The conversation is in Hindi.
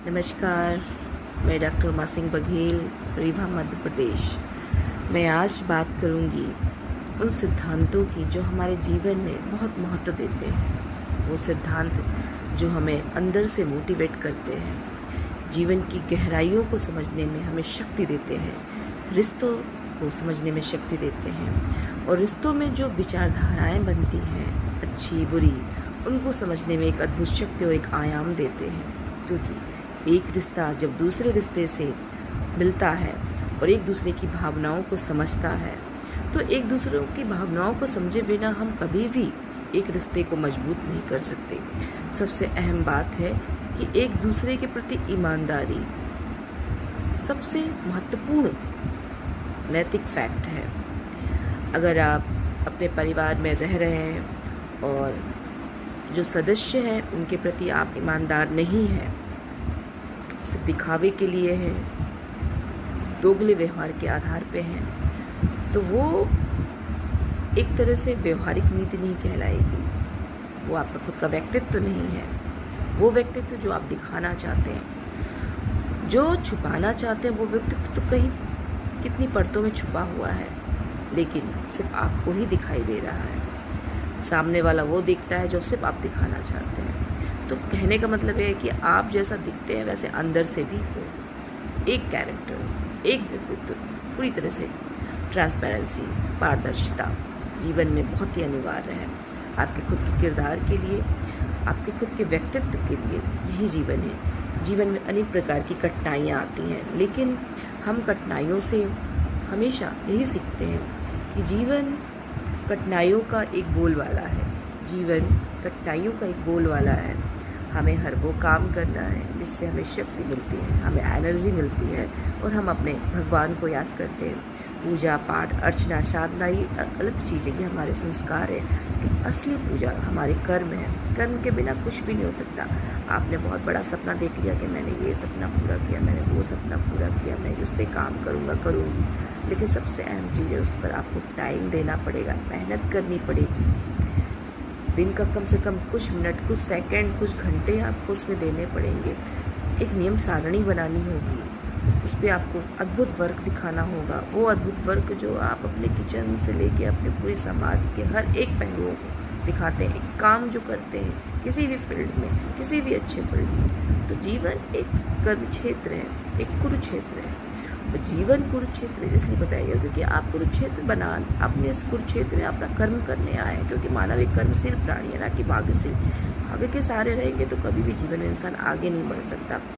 नमस्कार, मैं डॉक्टर उमा सिंह बघेल, रीवा मध्य प्रदेश। मैं आज बात करूंगी उन सिद्धांतों की जो हमारे जीवन में बहुत महत्व देते हैं। वो सिद्धांत जो हमें अंदर से मोटिवेट करते हैं, जीवन की गहराइयों को समझने में हमें शक्ति देते हैं, रिश्तों को समझने में शक्ति देते हैं और रिश्तों में जो विचारधाराएं बनती हैं, अच्छी बुरी, उनको समझने में एक अद्भुत शक्ति और एक आयाम देते हैं। क्योंकि एक रिश्ता जब दूसरे रिश्ते से मिलता है और एक दूसरे की भावनाओं को समझता है, तो एक दूसरे की भावनाओं को समझे बिना हम कभी भी एक रिश्ते को मजबूत नहीं कर सकते। सबसे अहम बात है कि एक दूसरे के प्रति ईमानदारी सबसे महत्वपूर्ण नैतिक फैक्ट है। अगर आप अपने परिवार में रह रहे हैं और जो सदस्य हैं उनके प्रति आप ईमानदार नहीं हैं, सिर्फ दिखावे के लिए हैं, दोगले व्यवहार के आधार पे हैं, तो वो एक तरह से व्यवहारिक नीति नहीं कहलाएगी। वो आपका खुद का व्यक्तित्व नहीं है। वो व्यक्तित्व जो आप दिखाना चाहते हैं, जो छुपाना चाहते हैं, वो व्यक्तित्व तो कहीं कितनी परतों में छुपा हुआ है, लेकिन सिर्फ आपको ही दिखाई दे रहा है। सामने वाला वो दिखता है जो सिर्फ आप दिखाना चाहते हैं। तो कहने का मतलब ये है कि आप जैसा दिखते हैं वैसे अंदर से भी हो। एक कैरेक्टर, एक व्यक्तित्व, पूरी तरह से ट्रांसपेरेंसी, पारदर्शिता जीवन में बहुत ही अनिवार्य है। आपके खुद के किरदार के लिए, आपके खुद के व्यक्तित्व के लिए यही जीवन है। जीवन में अनेक प्रकार की कठिनाइयाँ आती हैं, लेकिन हम कठिनाइयों से हमेशा यही सीखते हैं कि जीवन कठिनाइयों का एक गोल वाला है। जीवन कठिनाइयों का एक गोल वाला है। हमें हर वो काम करना है जिससे हमें शक्ति मिलती है, हमें एनर्जी मिलती है और हम अपने भगवान को याद करते हैं। पूजा पाठ, अर्चना, साधना ये अलग चीज़ है, ये हमारे संस्कार है। कि असली पूजा हमारे कर्म है। कर्म के बिना कुछ भी नहीं हो सकता। आपने बहुत बड़ा सपना देख लिया कि मैंने ये सपना पूरा किया, मैंने वो सपना पूरा किया, मैं इस पर काम करूँगी, लेकिन सबसे अहम चीज़ है उस पर आपको टाइम देना पड़ेगा, मेहनत करनी पड़ेगी। दिन का कम से कम कुछ मिनट, कुछ सेकंड, कुछ घंटे आपको उसमें देने पड़ेंगे। एक नियम सारणी बनानी होगी, उस पर आपको अद्भुत वर्क दिखाना होगा। वो अद्भुत वर्क जो आप अपने किचन से लेके अपने पूरे समाज के हर एक पहलुओं को दिखाते हैं। एक काम जो करते हैं किसी भी फील्ड में, किसी भी अच्छे फील्ड में, तो जीवन एक कर्म क्षेत्र है, एक कुरुक्षेत्र है। तो जीवन कुरुक्षेत्र इसलिए बताइए क्योंकि आप कुरुक्षेत्र बना अपने इस कुरुक्षेत्र में अपना कर्म करने आए हैं। क्योंकि मानव एक कर्मशील प्राणी है, ना कि भाग्यशील। भाग्य के सहारे रहेंगे तो कभी भी जीवन में इंसान आगे नहीं बढ़ सकता।